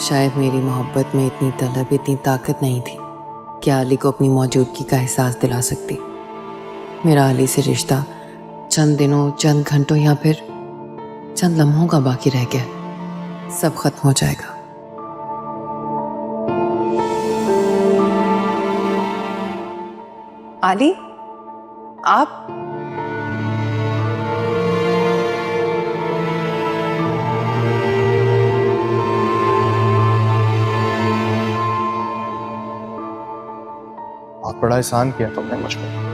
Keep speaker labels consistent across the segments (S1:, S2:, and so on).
S1: शायद मेरी मोहब्बत में इतनी तलब, इतनी ताकत नहीं थी कि अली को अपनी मौजूदगी का एहसास दिला सकती। मेरा अली से रिश्ता चंद दिनों, चंद घंटों या फिर चंद लम्हों का बाकी रह गया। सब खत्म हो जाएगा।
S2: अली, आप
S3: बहुत बड़ा एहसान किया तुमने मुझ पर।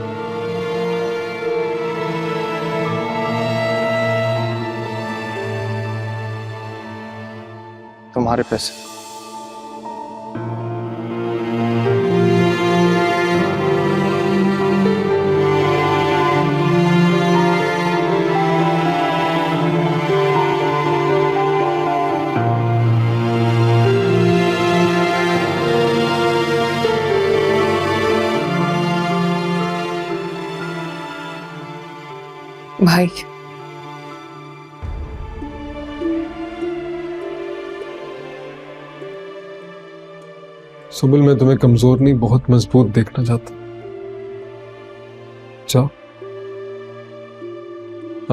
S3: तुम्हारे पैसे
S2: भाई,
S4: सुबिल, मैं तुम्हें कमजोर नहीं, बहुत मजबूत देखना चाहता। जाओ,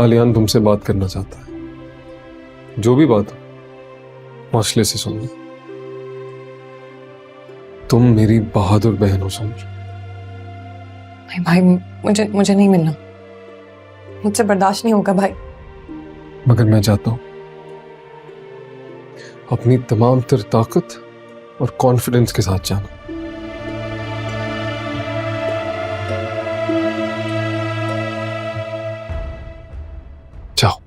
S4: आलियान तुमसे बात करना चाहता है। जो भी बात हो हौसले से सुन लो। तुम मेरी बहादुर बहन हो समझो।
S2: भाई मुझे नहीं मिलना, मुझसे बर्दाश्त नहीं होगा भाई।
S4: मगर मैं चाहता हूं अपनी तमाम तर ताकत और कॉन्फिडेंस के साथ जाना। जाओ।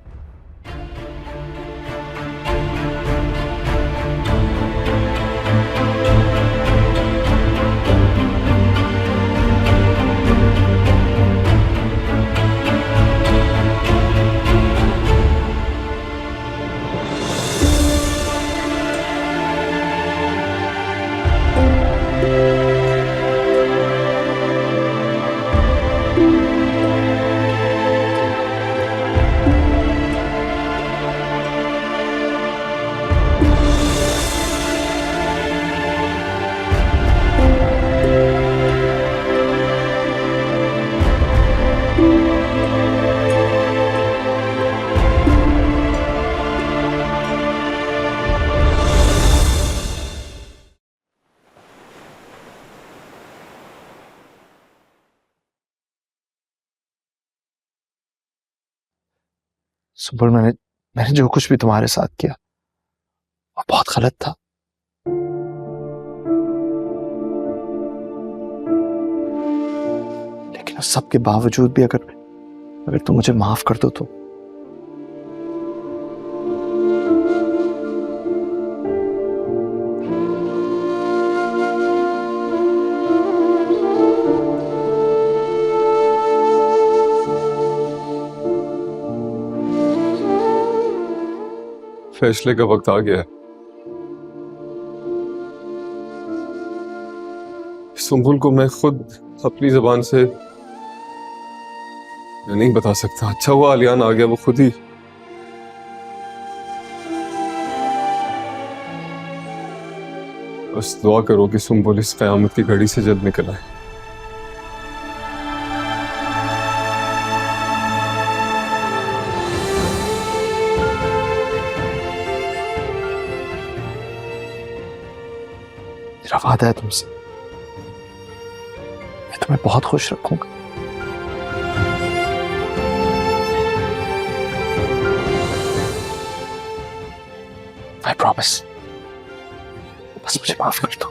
S3: सुबह मैंने जो कुछ भी तुम्हारे साथ किया वो बहुत गलत था। लेकिन उस सब के बावजूद भी अगर तुम मुझे माफ कर दो तो
S4: फैसले का वक्त आ गया है। सुंबुल को मैं खुद अपनी जबान से मैं नहीं बता सकता। अच्छा हुआ आलियान आ गया, वो खुद ही। बस दुआ करो कि सुंबुल इस कयामत की घड़ी से जल्द निकल आए।
S3: मेरा वादा है तुमसे, मैं तुम्हें बहुत खुश रखूंगा। I promise। बस मुझे माफ कर दो।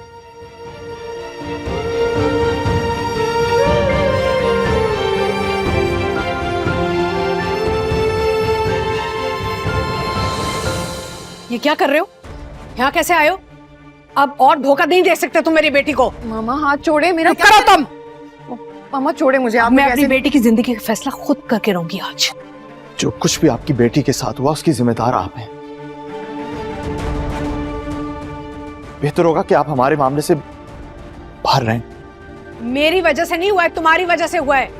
S5: ये क्या कर रहे हो? यहाँ कैसे आए हो? अब और धोखा नहीं दे सकते तुम मेरी बेटी को।
S2: मामा हाथ छोड़े, मेरा
S5: चुप करो तुम।
S2: मामा छोड़े मुझे। आप
S5: मैं अपनी बेटी की जिंदगी का फैसला खुद करके रहूंगी आज।
S3: जो कुछ भी आपकी बेटी के साथ हुआ उसकी जिम्मेदार आप हैं। बेहतर होगा कि आप हमारे मामले से बाहर रहें।
S5: मेरी वजह से नहीं हुआ है, तुम्हारी वजह से हुआ है।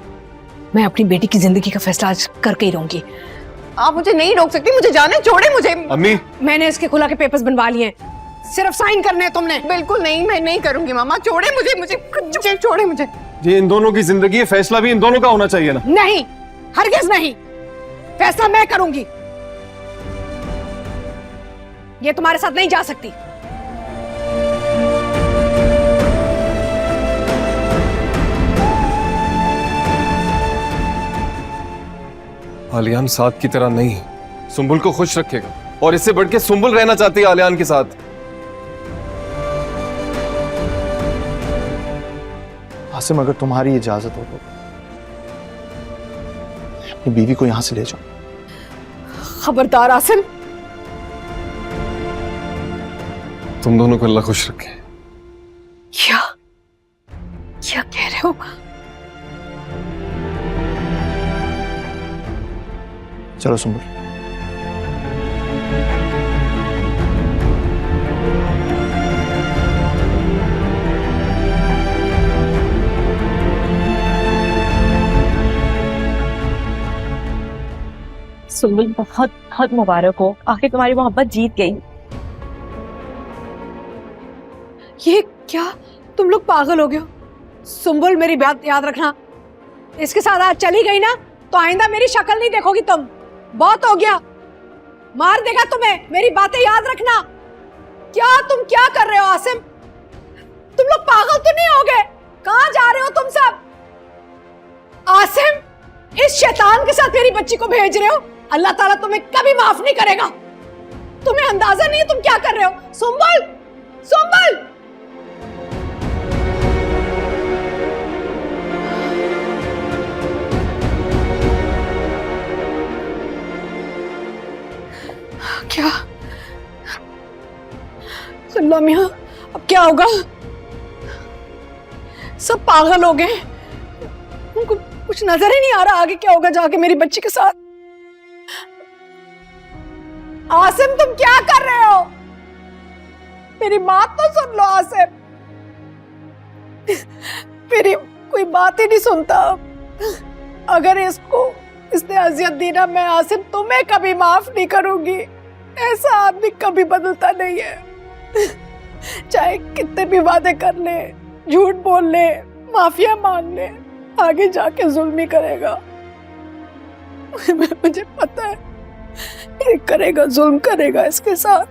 S5: मैं अपनी बेटी की जिंदगी का फैसला आज करके ही रहूंगी।
S2: आप मुझे नहीं रोक सकती, मुझे जाने छोड़े मुझे।
S3: अम्मी,
S5: मैंने इसके खुला के पेपर्स बनवा लिए हैं। सिर्फ साइन करने हैं तुमने।
S2: बिल्कुल नहीं, मैं नहीं करूंगी मामा। छोड़े मुझे, मुझे छोड़े मुझे।
S3: ये इन दोनों की जिंदगी है, फैसला भी इन दोनों का होना चाहिए ना।
S5: नहीं, हरगिज नहीं, फैसला मैं करूंगी। ये तुम्हारे साथ नहीं जा सकती।
S4: आलियान साथ की तरह नहीं, सुंबुल को खुश रखेगा और इससे बढ़ के सुंबुल रहना चाहती है आलियान के साथ।
S3: आसिम, अगर तुम्हारी इजाजत हो तो अपनी बीवी को यहां से ले जाओ।
S5: खबरदार आसिम।
S4: तुम दोनों को अल्लाह खुश रखे।
S5: क्या क्या कह रहे हो?
S3: चलो सुंबुल।
S6: सुंबुल, बहुत बहुत मुबारक हो, आखिर तुम्हारी मोहब्बत जीत गई।
S5: ये क्या, तुम लोग पागल हो गए हो? सुंबुल, मेरी बात याद रखना। इसके साथ आज चली गई ना तो आइंदा मेरी शक्ल नहीं देखोगी तुम। बहुत हो गया, मार देगा तुम्हें। मेरी बातें याद रखना। क्या तुम क्या कर रहे हो आसिम? तुम लोग पागल तो नहीं हो गए? कहां जा रहे हो तुम सब? आसिम, इस शैतान के साथ मेरी बच्ची को भेज रहे हो? अल्लाह ताला तुम्हें कभी माफ नहीं करेगा। तुम्हें अंदाजा नहीं है तुम क्या कर रहे हो? सुंबुल, सुंबुल! क्या? अल्लाह मियां, अब क्या होगा? सब पागल हो गए। उनको कुछ नजर ही नहीं आ रहा आगे क्या होगा जाके मेरी बच्ची के साथ। आसिम, तुम क्या कर रहे हो? मेरी बात तो सुन लो आसिम। मेरी कोई बात ही नहीं सुनता। अगर इसने अजियत दी ना, मैं आसिम तुम्हें कभी माफ नहीं करूंगी। ऐसा आदमी कभी बदलता नहीं है। चाहे कितने भी वादे कर ले, झूठ बोल ले, माफिया मांग ले, आगे जाके जुल्म ही करेगा। मुझे पता है, ये करेगा, जुल्म करेगा इसके साथ।